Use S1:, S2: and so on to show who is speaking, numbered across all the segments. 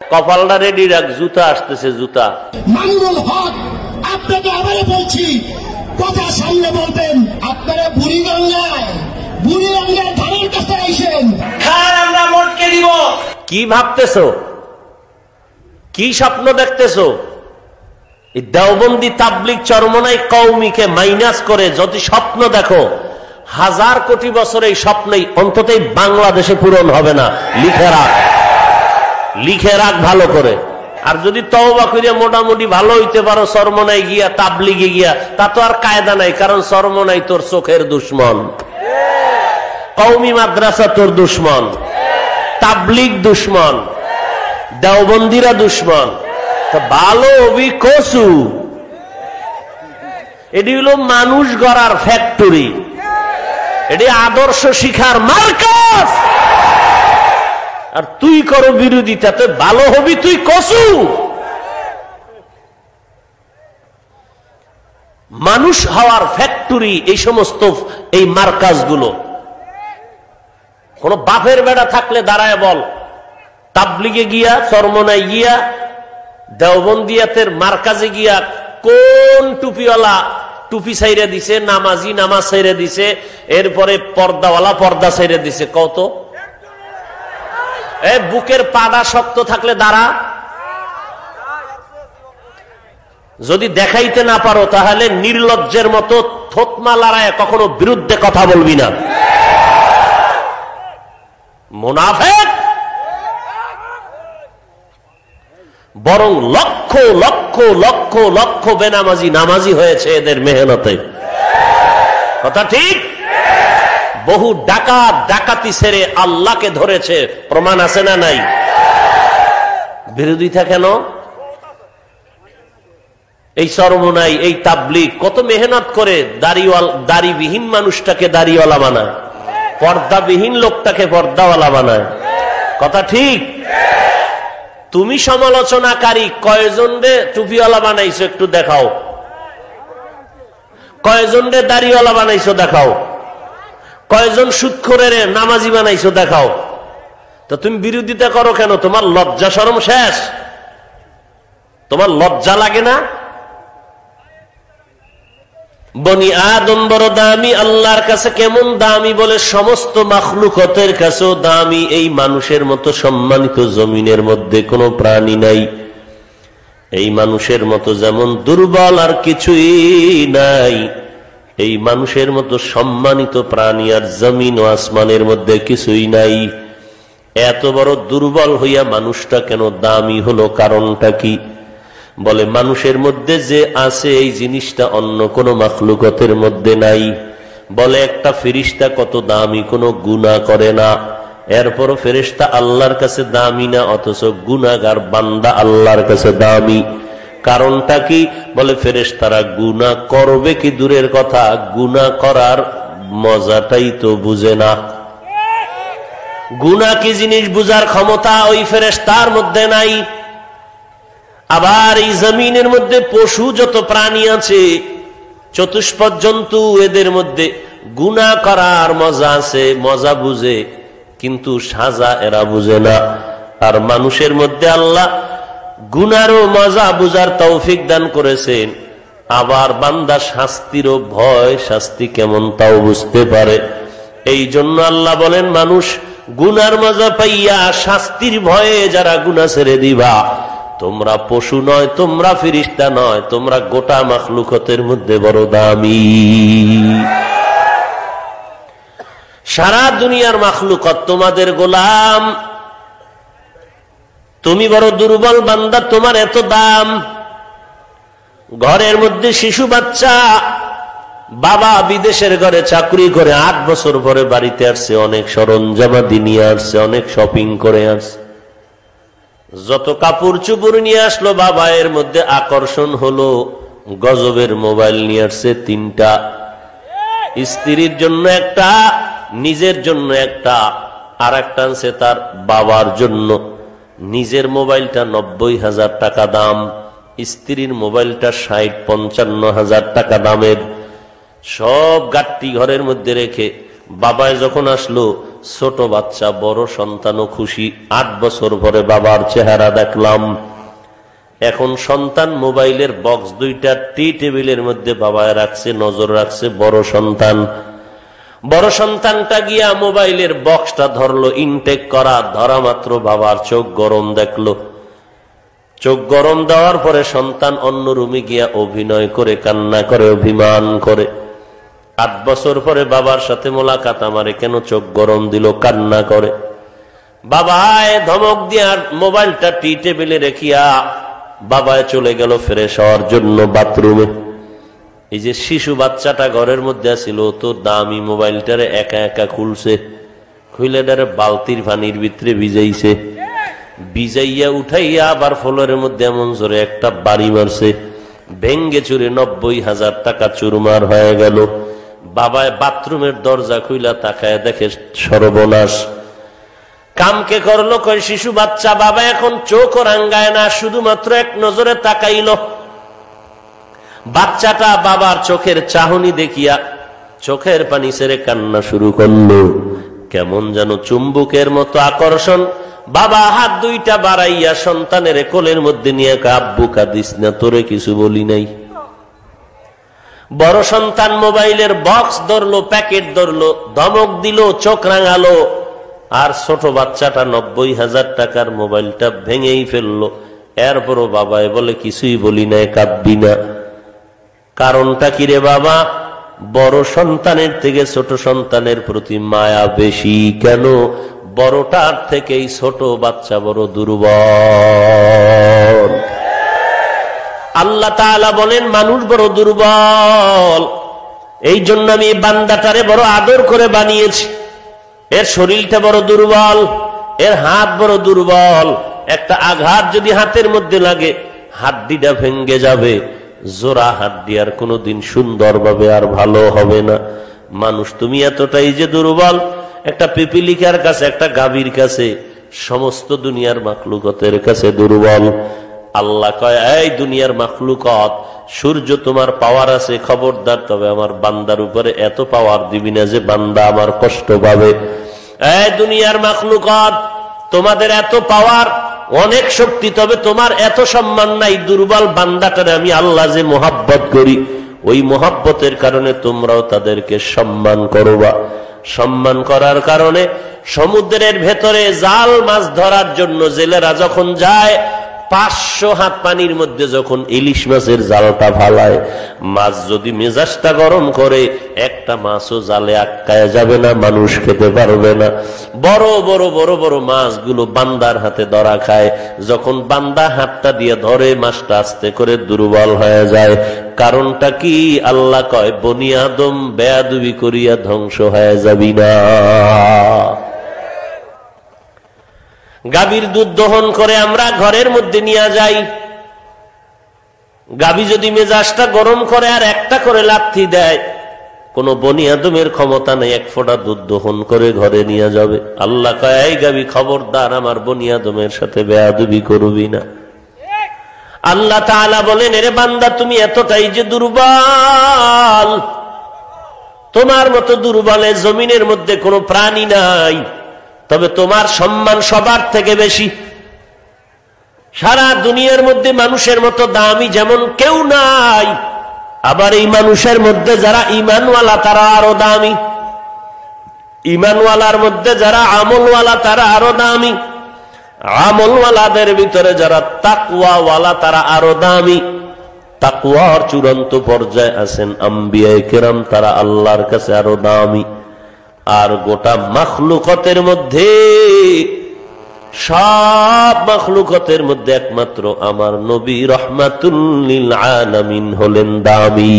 S1: কপালটা রেডি রাখ, জুতা আসতেছে, জুতা।
S2: মামুনুল হক, আপনাকে আবারও বলছি, কথা সামনে বলবেন। আপনারা বুড়িগঙ্গার ধারের কাছে আইসেন,
S1: খান আমরা মোটকে দিব। কি ভাবতেছো? কি স্বপ্ন দেখতেছো? এই দেওবন্দি তাবলিগ চরমনাই কওমিকে মাইনাস করে যদি স্বপ্ন দেখো, 1000 কোটি বছর এই স্বপ্নই অন্ততই বাংলাদেশে পূরণ হবে না। লিখে রাখ, লিখে রাখ ভালো করে। আর যদি তওবা করিয়া মোটামুটি ভালো হইতে পারো চরমনাই গিয়া, তাবলিগে গিয়া, তা তো আর কায়দা নাই, কারণ চরমনাই তোর চোখের দুশ্মন, কওমি মাদ্রাসা তোর দুশ্মন, তাবলিগ দুশ্মন, দেওবন্দিরা দুশ্মন। ভালো হবি কসু। এটি হলো মানুষ গড়ার ফ্যাক্টরি, এটি আদর্শ শিখার মার্কাস। আর তুই করো বিরোধিতা, তো ভালো হবি তুই কসু। মানুষ হওয়ার ফ্যাক্টরি এই সমস্ত এই মার্কাস গুলো। কোন বাপের বেড়া থাকলে দাঁড়ায় বল, তাবলিগে গিয়া, চরমনাই গিয়া, দেওবন্দিয়াতের মার্কাজে গিয়া কোন টুপিওয়ালা টুপি ছাইরে দিছে, নামাজি নামাজ ছাইরে দিছে, এরপরে পর্দাওয়ালা পর্দা ছাইরে দিছে, কত? বুকের পাড়া শক্ত থাকলে দাঁড়া। যদি দেখাইতে না পারো তাহলে নির্লজ্জের মতো থতমা লড়ায় কখনো বিরুদ্ধে কথা বলবি না। মুনাফিক। বরং লক্ষ লক্ষ লক্ষ লক্ষ বেনামাজি নামাজি হয়েছে এদের মেহনতে। কথা ঠিক? বহু ডাকাত ডাকাতি ছেড়ে আল্লাহকে ধরেছে, প্রমাণ আছে না নাই? বিরোধিতা কেন? এই চরমনাই, এই তাবলিগ কত মেহনত করে দাড়িবিহীন মানুষটাকে দাড়িওয়ালা বানায়, পর্দাবিহীন লোকটাকে পর্দাওয়ালা বানায়। কথা ঠিক? তুমি সমালোচনাকারী কয়জন রে টুপিওয়ালা বানাইছো একটু দেখাও, কয়জন রে দাড়িওয়ালা বানাইছো দেখাও, কয়জন সুদখোরের নামাজি বানাইছো দেখাও। তো তুমি বিরোধিতা করো কেন? তোমার লজ্জা শরম শেষ? তোমার লজ্জা লাগে না? বনি আদম বড় দামি, আল্লাহর কাছে কেমন দামি বলে সমস্ত মাখলুকতের কাছেও দামি। এই মানুষের মতো সম্মানিত জমিনের মধ্যে কোনো প্রাণী নাই। এই মানুষের মতো যেমন দুর্বল আর কিছুই নাই, এই মানুষের মতো সম্মানিত প্রাণী আর জমিন ও আসমানের মধ্যে কিছুই নাই। এত বড় দুর্বল হইয়া মানুষটা কেন দামি হলো? কারণটা কি? বলে মানুষের মধ্যে যে আছে এই জিনিসটা অন্য কোনো মাখলুকতের মধ্যে নাই। বলে একটা ফেরেশতা কত দামি, কোনো গুনাহ করে না, এরপরও ফেরেশতা আল্লাহর কাছে দামি না, অথচ গুনাহগার বান্দা আল্লাহর কাছে দামি। কারণটা কি? বলে ফেরেশতারা গুনাহ করবে কি দূরের কথা, গুনাহ করার মজাটাই তো বুঝে না। গুনাহ কি জিনিস বুঝার ক্ষমতা ওই ফেরেশতার মধ্যে নাই। আবার এই জমিনের মধ্যে পশু যত প্রাণী আছে, চতুষ্পদ জন্তু, এদের মধ্যে গুনাহ করার মজা আছে, মজা বুঝে, কিন্তু সাজা এরা বুঝে না। আর মানুষের মধ্যে আল্লাহ গুনারও মজা বুঝার তৌফিক দান করেছেন। আবার বান্দা শাস্তিরও ভয়, শাস্তি কেমন তাও বুঝতে পারে। এই জন্য আল্লাহ বলেন, মানুষ গুনার মজা পাইয়া শাস্তির ভয়ে যারা গুনাহ ছেড়ে দিবা, তোমরা পশু নয়, তোমরা ফেরেশতা নয়, তোমরা গোটা মাখলুকতের মধ্যে বড় দামি। সারা দুনিয়ার মাখলুকত তোমাদের গোলাম, তুমি বড় দুর্বল বান্দা, তোমার এত দাম। ঘরের মধ্যে শিশু বাচ্চা, বাবা বিদেশের ঘরে চাকরি করে 8 বছর পরে বাড়িতে আসছে, অনেক সরঞ্জামাদি নিয়ে আসছে, অনেক শপিং করে আসছে, যত কাপড় চুপড় নিয়ে আসলো, বাবা এর মধ্যে আকর্ষণ হলো গজবের মোবাইল নিয়ে আসছে 3টা, স্ত্রীর জন্য একটা, নিজের জন্য একটা, আর একটা আনছে তার বাবার জন্য। নিজের মোবাইলটা 90,000 টাকা দাম, স্ত্রীর মোবাইলটা 60-55,000 টাকা দামের। সব গাট্টি ঘরের মধ্যে রেখে বাবায় যখন আসলো, ছোট বাচ্চা বড় সন্তানও খুশি। 8 বছর পরে বাবার চেহারা দেখলাম। এখন সন্তান মোবাইলের বক্স দুইটা টি টেবিলের মধ্যে বাবায় রাখছে, নজর রাখছে। বড় সন্তানটা গিয়া মোবাইলের বক্সটা ধরলো, ইনটেক করা, ধরা মাত্র বাবার চোখ গরম দেখলো। চোখ গরম দেওয়ার পরে সন্তান অন্য রুমে গিয়া অভিনয় করে, কান্না করে, অভিমান করে। 8 বছর পরে বাবার সাথে মোলাকাত আমারে কেন চোখ গরম দিল, কান্না করে। বাবায় ধমক দিয়া মোবাইলটা টি টেবিলে রেখিয়া বাবায় চলে গেল ফ্রেশ হওয়ার জন্য বাথরুমে। এই যে শিশু বাচ্চাটা ঘরের মধ্যে ছিল, তো দামি মোবাইলটারে একা একা খুলছে, খুলে ডারে বালতির পানির ভিতরে ভিজাইছে। ভিজাইয়া উঠাইয়া আবার ফ্লোরের মধ্যে এমন জোরে একটা বাড়ি মারছে, ভেঙ্গে চুরে 90,000 টাকা চুরমার হয়ে গেল। বাবায় বাথরুমের দরজা খুইলা তাকায় দেখে সর্বনাশ। কামকে করলো কই শিশু বাচ্চা। বাবা এখন চোখ রাঙ্গায় না, শুধুমাত্র এক নজরে তাকাইল। বাচ্চাটা বাবার চোখের চাহনি দেখিয়া চোখের পানি ছেড়ে কান্না শুরু করলো। কেমন যেন চুম্বকের মতো আকর্ষণ। বাবা হাত দুইটা বাড়াইয়া সন্তানের কোলের মধ্যে নিয়ে, আব্বু কাঁদিস না, তোরে কিছু বলি নাই। বড় সন্তান মোবাইলের বক্স ধরলো, প্যাকেট ধরলো, ধমক দিল, চোখ রাঙালো। আর ছোট বাচ্চাটা 90,000 টাকার মোবাইলটা ভেঙেই ফেললো। এরপরও বাবায় বলে কিছুই বলি নাই, কাঁদবি না। কারণটা কি রে বাবা? বড় সন্তানের থেকে ছোট সন্তানের প্রতি মায়া বেশি। কেন? বড়টার থেকেই ছোট বাচ্চা বড় দুর্বল। আল্লাহ তাআলা বলেন মানুষ বড় দুর্বল, এই জন্য আমি এই বান্দাটারে বড় আদর করে বানিয়েছি। এর শরীরটা বড় দুর্বল, এর হাত বড় দুর্বল। একটা আঘাত যদি হাতের মধ্যে লাগে, হাড্ডিটা ভেঙ্গে যাবে। জোড়া হাড্ডি আর কোনোদিন সুন্দরভাবে আর ভালো হবে না। মানুষ তুমি এতটাই যে দুর্বল, একটা পিপিলিকার কাছে, একটা গাভীর কাছে, সমস্ত দুনিয়ার মাখলুকতের কাছে দুর্বল। আল্লাহ কয়, এই দুনিয়ার মাখলুকত, সূর্য তোমার পাওয়ার আছে, খবরদার, তবে আমার বান্দার উপরে এত পাওয়ার দিবি না যে বান্দা আমার কষ্ট পাবে। এই দুনিয়ার মাখলুকত, তোমাদের এত পাওয়ার, অনেক শক্তি, তবে তোমার এত সম্মান নাই। দুর্বল বান্দাটারে আমি আল্লাহ যে মোহাব্বত করি, ওই মোহাব্বতের কারণে তোমরাও তাদেরকে সম্মান করবা। সম্মান করার কারণে সমুদ্রের ভেতরে জাল মাছ ধরার জন্য জেলেরা যখন যায়, 500 হাত পানির মধ্যে যখন ইলিশ মাছের জালটা ফালায়, মাছ যদি মেজাজটা গরম করে, একটা মাছও জালে আটকায় যাবে না, মানুষ খেতে পারবে না। বড় বড় বড় বড় মাছগুলো বান্দার হাতে ধরা খায়। যখন বান্দা হাতটা দিয়ে ধরে, মাছটা আস্তে করে দুর্বল হয়ে যায়। কারণটা কি? আল্লাহ কয়, বনি আদম বেয়াদবি করিয়া ধ্বংস হয়ে যাবি না। গাভীর দুধ দহন করে আমরা ঘরের মধ্যে নিয়ে যাই। গাভী যদি মেজাজটা গরম করে আর একটা করে লাথি দেয়, কোন বনি আদমের ক্ষমতা নেই এক ফোঁটা দুধ দহন করে ঘরে নিয়ে যাবে। আল্লাহ কয়, এই গাভী খবরদার, আমার বনি আদমের সাথে বেয়াদবি করবি না। আল্লাহ তাআলা বলেন, এরে বান্দা, তুমি এতটাই যে দুর্বল, তোমার মতো দুর্বলের জমিনের মধ্যে কোনো প্রাণী নাই। তবে তোমার সম্মান সবার থেকে বেশি। সারা দুনিয়ার মধ্যে মানুষের মতো দামি যেমন কেউ নাই, আবার এই মানুষের মধ্যে যারা ঈমানওয়ালা তারা আরো দামি। ঈমানওয়ালার মধ্যে যারা আমলওয়ালা তারা আরো দামি। আমলওয়ালাদের ভিতরে যারা তাকওয়াওয়ালা তারা আরো দামি। তাকওয়ার চূড়ান্ত পর্যায়ে আছেন আম্বিয়ায়ে কেরাম, তারা আল্লাহর কাছে আরো দামি। আর গোটা মাখলুকতের মধ্যে, সব মাখলুকতের মধ্যে একমাত্র আমার নবী রাহমাতুল লিল আলামিন হলেন দামি।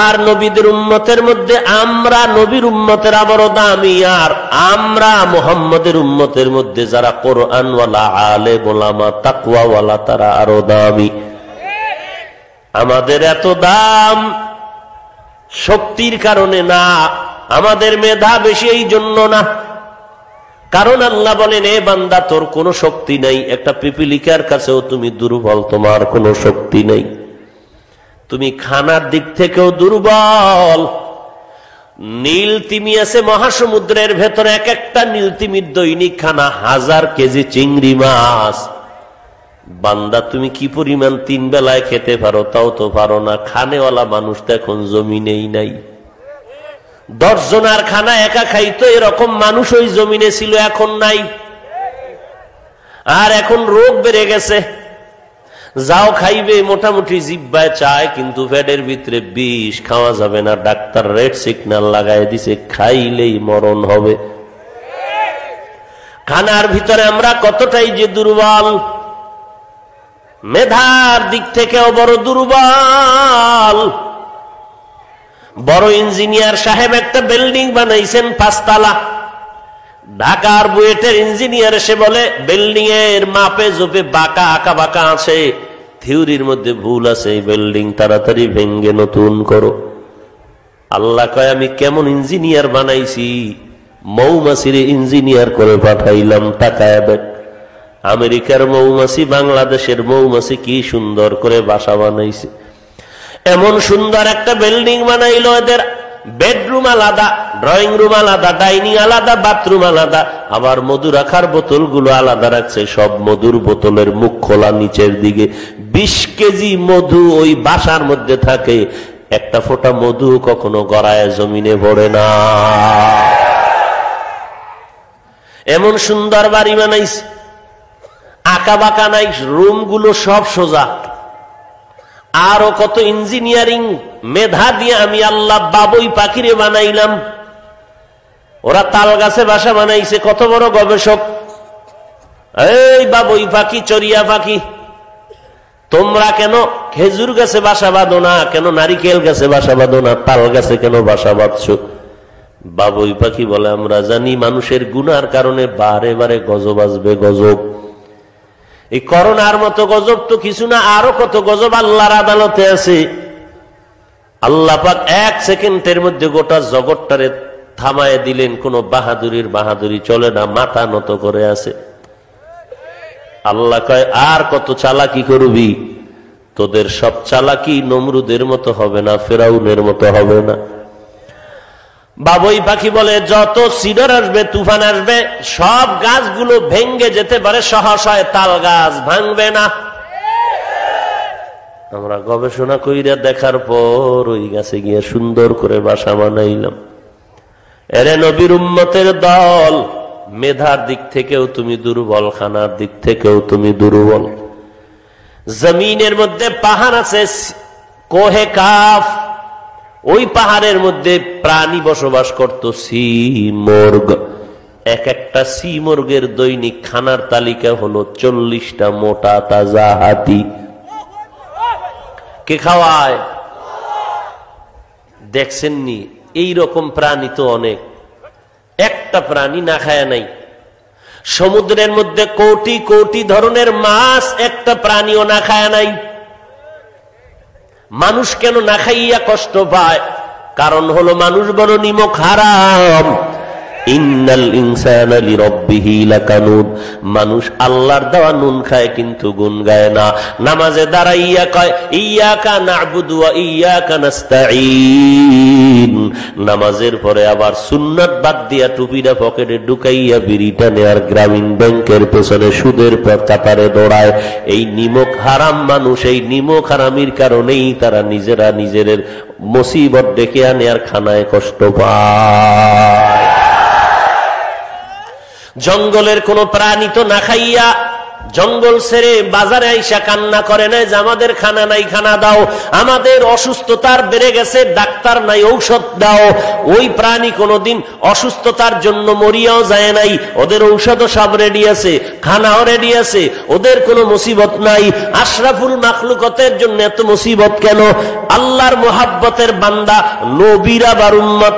S1: আর নবীদের উম্মতের মধ্যে আমরা নবীর উম্মতের আবারও দামি। আর আমরা মুহাম্মদের উম্মতের মধ্যে যারা কোরআনওয়ালা, আলেম ওলামা, তাকওয়াওয়ালা তারা আরো দামি। আমাদের এত দাম শক্তির কারণে না, আমাদের মেধা বেশি এই জন্য না। কারণ আল্লাহ বলেন, এ বান্দা, তোর কোনো শক্তি নাই, একটা পিপিলিকার কাছেও তুমি দুর্বল, তোমার কোনো শক্তি নেই। তুমি খানার দিক থেকেও দুর্বল, নীল তিমি আছে মহাসমুদ্রের ভেতরে, এক একটা নীল তিমির দৈনিক খানা 1000 কেজি চিংড়ি মাছ। বান্দা তুমি কি পরিমাণ 3 বেলায় খেতে পারো? তাও তো পারো না। খানেওয়ালা মানুষ তো এখন জমিনেই নাই। 10 জনের খানা একা খাইতো, এরকম মানুষ ওই জমিনে ছিল, এখন নাই। আর এখন রোগ বেড়ে গেছে, যাও খাইবে মোটামুটি জিব্বায় চায়, কিন্তু পেটের ভিতরে বিষ, খাওয়া যাবে না। ডাক্তার রেড সিগন্যাল লাগাই দিছে, খাইলেই মরণ হবে। খানার ভিতরে আমরা কতটাই যে দুর্বল, মেধার দিক থেকেও বড় দুর্বল। বড় ইঞ্জিনিয়ার সাহেব একটা বিল্ডিং বানাইছেন 5 তলা। ঢাকার বুয়েটের ইঞ্জিনিয়ার এসে বলে বিল্ডিং এর মাপে জোপে বাঁকা আঁকা বাঁকা আছে, থিওরির মধ্যে ভুল আছে, এই বিল্ডিং তাড়াতাড়ি ভেঙ্গে নতুন করো। আল্লাহ কয় আমি কেমন ইঞ্জিনিয়ার বানাইছি, মৌমাছির ইঞ্জিনিয়ার করে পাঠাইলাম। টাকায় দেখ, আমেরিকার মৌমাছি বাংলাদেশের মৌমাছি কি সুন্দর করে বাসা বানাইছে। এমন সুন্দর একটা বিল্ডিং বানাইলো, এদের বেডরুম আলাদা, ড্রয়িং রুম আলাদা, ডাইনিং আলাদা, বাথরুম আলাদা, আবার মধু রাখার বোতলগুলো আলাদা রাখছে। সব মধুর বোতলের মুখ খোলা নিচের দিকে। 20 কেজি মধু ওই বাসার মধ্যে থাকে, একটা ফোঁটা মধু কখনো গড়ায় জমিনে পড়ে না। এমন সুন্দর বাড়ি বানাইছে, আঁকা বাঁকা নাই, রুমগুলো সব সোজা। আরো কত ইঞ্জিনিয়ারিং মেধা দিয়ে আমি আল্লাহ বাবুই পাখিরে বানাইলাম। ওরা তাল গাছে বাসা বানাইছে, কত বড় গবেষক। এই বাবুই পাখি, চড়িয়া পাখি, তোমরা কেন খেজুর গাছে বাসা বাঁধো না? কেন নারিকেল গাছে বাসা বাঁধো না? তাল গাছে কেন বাসা বাঁধছো? বাবুই পাখি বলে আমরা জানি মানুষের গুনার কারণে বারে বারে গজব আসবে। গজব, এই করোনার মতো গজব তো কিছু না, আরো কত গজব আল্লাহর আদালতে আছে। আল্লাহ পাক 1 সেকেন্ডের মধ্যে গোটা জগৎটারে থামায় দিলেন। কোন বাহাদুরি চলে না, মাথা নত করে আছে। আল্লাহ কয় আর কত চালাকি করবি? তোদের সব চালাকি নমরুদের মতো হবে না, ফেরাউনের মতো হবে না। বাবুই পাখি বলে যত সিডর আসবে, তুফান আসবে, সব গাছগুলো ভেঙ্গে যেতে পারে, সহসায় তাল গাছ ভাঙবে না। আমরা গবেষণা কইরা দেখার পর ওই গাছে গিয়ে সুন্দর করে বাসা বানাইলাম। এরে নবীর উম্মতের দল, মেধার দিক থেকেও তুমি দুর্বল, খানার দিক থেকেও তুমি দুর্বল। জমিনের মধ্যে পাহাড় আছে, কোহে কাফ, ওই পাহাড়ের মধ্যে প্রাণী বসবাস করত, সি-মুরগ। এক একটা সি-মুরগের দৈনিক খানার তালিকা হলো 40টা মোটা তাজা হাতি। কে খাওয়ায়? দেখছেননি? এইরকম প্রাণী তো অনেক, একটা প্রাণী না খায় নাই। সমুদ্রের মধ্যে কোটি কোটি ধরনের মাছ, একটা প্রাণীও না খায় নাই। মানুষ কেন না খাইয়া কষ্ট পায়? কারণ হলো মানুষ বড় নিমক হারাম। ইন্নাল ইনসানা লিরাব্বিহি লাকানুদ, মানুষ আল্লাহর দেওয়া নুন খায় কিন্তু গুণ গায় না। নামাজে দাঁড়াইয়া কয় ইয়্যাকা না'বুদু ওয়া ইয়্যাকা নাস্তাঈন, নামাজের পরে আবার সুন্নাত বাদ দিয়া টুপিটা পকেটে ঢুকাইয়া বিড়িটা নেয়ার গ্রামীণ ব্যাংকের পেছনে সুদের পর কাতারে দৌড়ায়। এই নিমক হারাম মানুষ, এই নিমক হারামির কারণেই তারা নিজেরা নিজেদের মুসিবত ডেকে আনে আর খানায় কষ্ট পায়। জঙ্গলের কোন প্রাণী তো না খাইয়া জঙ্গল ছেড়ে বাজারে আইসা কান্না করে না যে আমাদের খানা নাই, খানা দাও, আমাদের অসুস্থতার বেড়ে গেছে, ডাক্তার নাই, ঔষধ দাও। ওই প্রাণী কোনদিন অসুস্থতার জন্য মরিয়াও যায় নাই, ওদের ঔষধও সব রেডি আছে, খানাও রেডি আছে, ওদের কোনো মুসিবত নাই। আশরাফুল মাখলুকতের জন্য এত মুসিবত কেন? আল্লাহর মোহাব্বতের বান্দা, নবীরা বার উম্মত,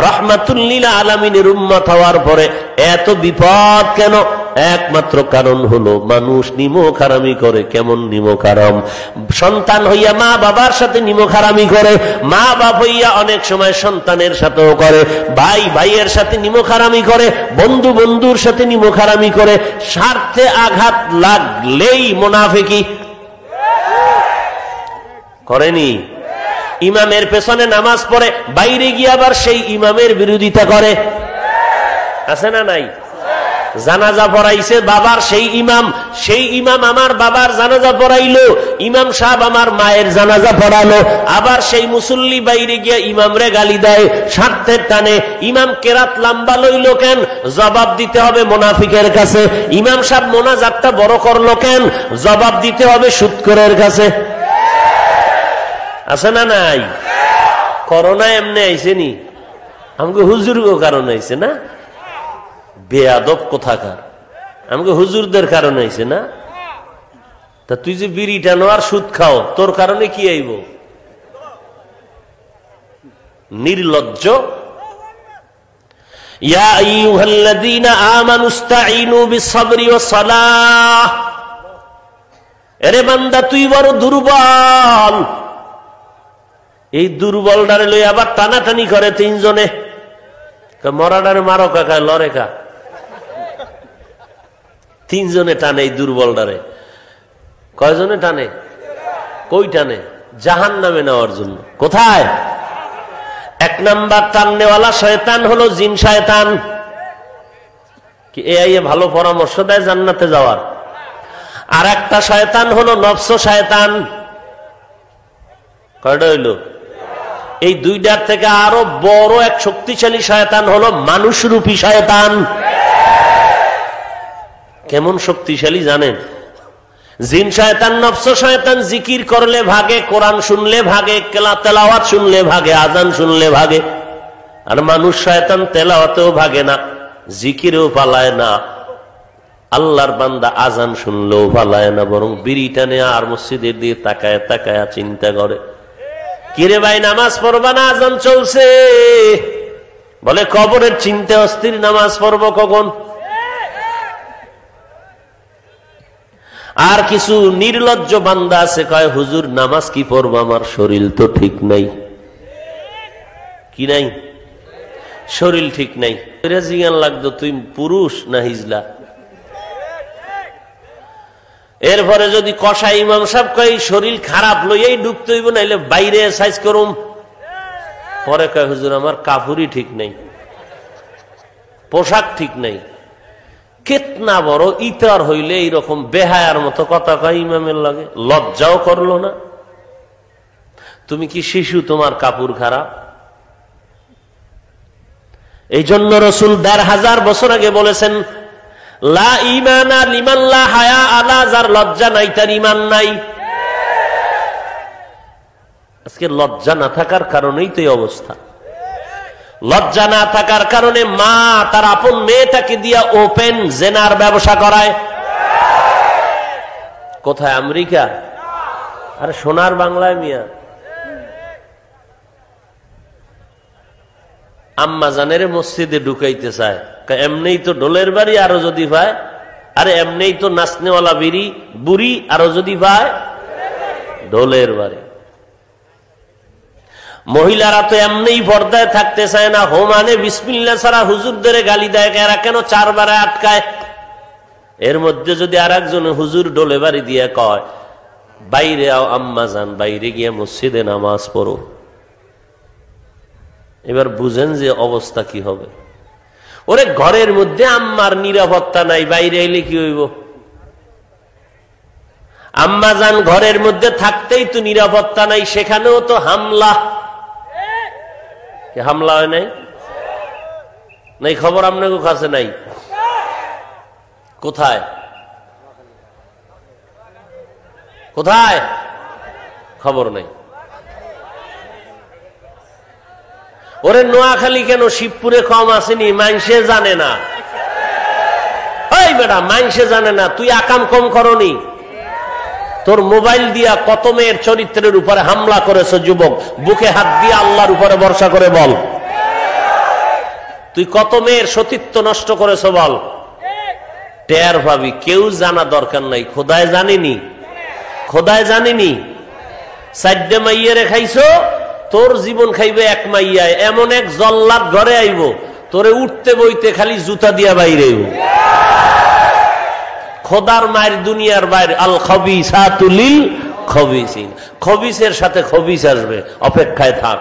S1: রাহমাতুল লিল আলামিনের উম্মত হওয়ার পরে এত বিপদ কেন? একমাত্র কারণ হলো মানুষ নিমক হারামি করে। কেমন নিমক হারাম? সন্তান হইয়া মা বাবার সাথে নিমক হারামি করে, মা বাপ হইয়া অনেক সময় সন্তানের সাথেও করে, ভাই ভাইয়ের সাথে নিমক হারামি করে, বন্ধু বন্ধুর সাথে নিমক হারামি করে। স্বার্থে আঘাত লাগলেই মুনাফিকি করেনি। ইমামের পেছনে নামাজ পড়ে, বাইরে গিয়ে আবার সেই ইমামের বিরোধিতা করে, আছে না নাই? জানাজা পড়াইছে বাবার সেই ইমাম আমার বাবার জানাজা পড়াইলো, ইমাম সাহেব আমার মায়ের জানাজা পড়ালো, আবার সেই মুসল্লি বাইরে গিয়ে ইমামরে গালি দেয় স্বার্থের টানে। ইমাম কেরাত লম্বা লইল কেন? জবাব দিতে হবে মুনাফিকের কাছে। ইমাম সাহেব মোনাজাতটা বড় করলো কেন? জবাব দিতে হবে সুদখোরের কাছে, আছে না নাই? করোনা এমনি আইছে নি, আমাকে হুজুরগো কারণে আইছে না? বেয়াদব কোথাকার, আমাকে হুজুরদের কারণে আইছে না? তা তুই যে বিড়ি টানো আর সুদ খাও, তোর কারণে কি আইব? নির্লজ্জ। ইয়া আইয়ুহাল্লাযীনা আমানুস্তাঈনু বিস-সাবরি ওয়াস-সালাহ। আরে বান্দা তুই বড় দুর্বল, এই দুর্বলটারে লই আবার টানাটানি করে তিনজনে। মরাডারে মারো কাকা, লরে কা, তিনজনে টানে এই দুর্বলটারে। কয়জনে টানে? কই টানে? জাহান্নামে নেওয়ার জন্য। কোথায়? এক নাম্বার টাননেওয়ালা শয়তান হলো জিন শয়তান। কি এই ভালো পরামর্শ দেয় জান্নাতে যাওয়ার। আর একটা শয়তান হলো নফস শয়তান। কয়টা হইল? এই দুইটার থেকে আরো বড় এক শক্তিশালী শয়তান হলো মানুষরূপী শয়তান। কেমন শক্তিশালী জানেন? জিন শয়তান, নফস শয়তান জিকির করলে ভাগে, কোরআন শুনলে ভাগে, তেলাওয়াত শুনলে ভাগে, আজান শুনলে ভাগে। আর মানুষ শয়তান তেলাওয়াতেও ভাগে না, জিকিরেও পালায় না, আল্লাহর বান্দা আজান শুনলেও পালায় না, বরং বিড়ি টানে আর মসজিদের দিয়ে তাকায় তাকায় চিন্তা করে, কিরে ভাই নামাজ পড়বা না? আজান চলছে। বলে কবরের চিন্তা অস্থির, নামাজ পড়ব কখন? আর কিছু নির্লজ্জ বান্দা আছে, কয় হুজুর নামাজ কি পড়ব, আমার শরীর তো ঠিক নাই। কি নাই? শরীর ঠিক নাই। জিজ্ঞান লাগতো তুই পুরুষ না হিজলা। এরপরে যদি কষা ইমাম সাহেব কয় শরীর খারাপ লইয়াই ঢুকতে হইব, নাইলে বাইরে সাইজ করুম। পরে কয় হুজুর আমার কাপড়ই ঠিক নাই, পোশাক ঠিক নাই। কেতনা বড় ইতার হইলে এইরকম বেহায়ার মতো কথা কয় ইমামের লাগে, লজ্জাও করলো না। তুমি কি শিশু? তোমার কাপড় খারাপ। এই জন্য রাসূল ১৫০০ বছর আগে বলেছেন, লা ঈমানা লিমান লা হায়া আলা, যার লজ্জা নাই তার ঈমান নাই। আজকে লজ্জা না থাকার কারণেই তো এই অবস্থা। লজ্জা না থাকার কারণে মা তার আপন মেয়েটাকে দিয়া ওপেন জেনার ব্যবসা করায়। কোথায়? আমেরিকা? আরে সোনার বাংলায় মিয়া। আম্মা জানের মসজিদে ঢুকাইতে চায়, এমনিই তো ডোলের বাড়ি, আরো যদি পায়। আরে এমনিই তো নাচনেওয়ালা বিড়ি বুড়ি, আরো যদি পায় ডোলের বাড়ি। মহিলারা তো এমনিই পর্দায় থাকতে চায় না, হোমানে বিসমিল্লাহ ছাড়া হুজুরদের গালি দেয়, এরা কেন 4 বারে আটকায়। এর মধ্যে যদি আর একজন হুজুর ডোলে বাড়ি দিয়ে কয় বাইরে আও আম্মা যান, বাইরে গিয়ে মসজিদে নামাজ পড়ো, এবার বুঝেন যে অবস্থা কি হবে। ওরে ঘরের মধ্যে আম্মার নিরাপত্তা নাই, বাইরে এলে কি হইব? আম্মা যান ঘরের মধ্যে থাকতেই তো নিরাপত্তা নাই, সেখানেও তো হামলা। হামলা হয় নাই? নাই খবর আপনাকে কাছে নাই? কোথায়? কোথায় খবর নাই? ওরে নোয়াখালী কেন, শিবপুরে কম আসেনি? মাইনসে জানে না। এই বেটা মাইনসে জানে না, তুই আকাম কম করনি? তোর মোবাইল দিয়া কত মেয়ের চরিত্রের উপরে হামলা করেছ যুবক, বুকে হাত দিয়ে আল্লাহর উপরে ভরসা করে বল। তুই কত মেয়ের সতীত্ব নষ্ট করেছ বল। টের ভাবি, কেউ জানা দরকার নাই, খোদায় জানিনি, খোদায় জানিনি। 4 মাইয়ারে খাইছো, তোর জীবন খাইবে 1 মাইয়ায়। এমন এক জল্লাদ ঘরে আইব, তোরে উঠতে বইতে খালি জুতা দিয়া বাইরে আইব। খোদার মায়ের দুনিয়ার বাইরে, আল খাবিসাতু লিল খবিসিন, খবিসের সাথে খবিস আসবে, অপেক্ষায় থাক।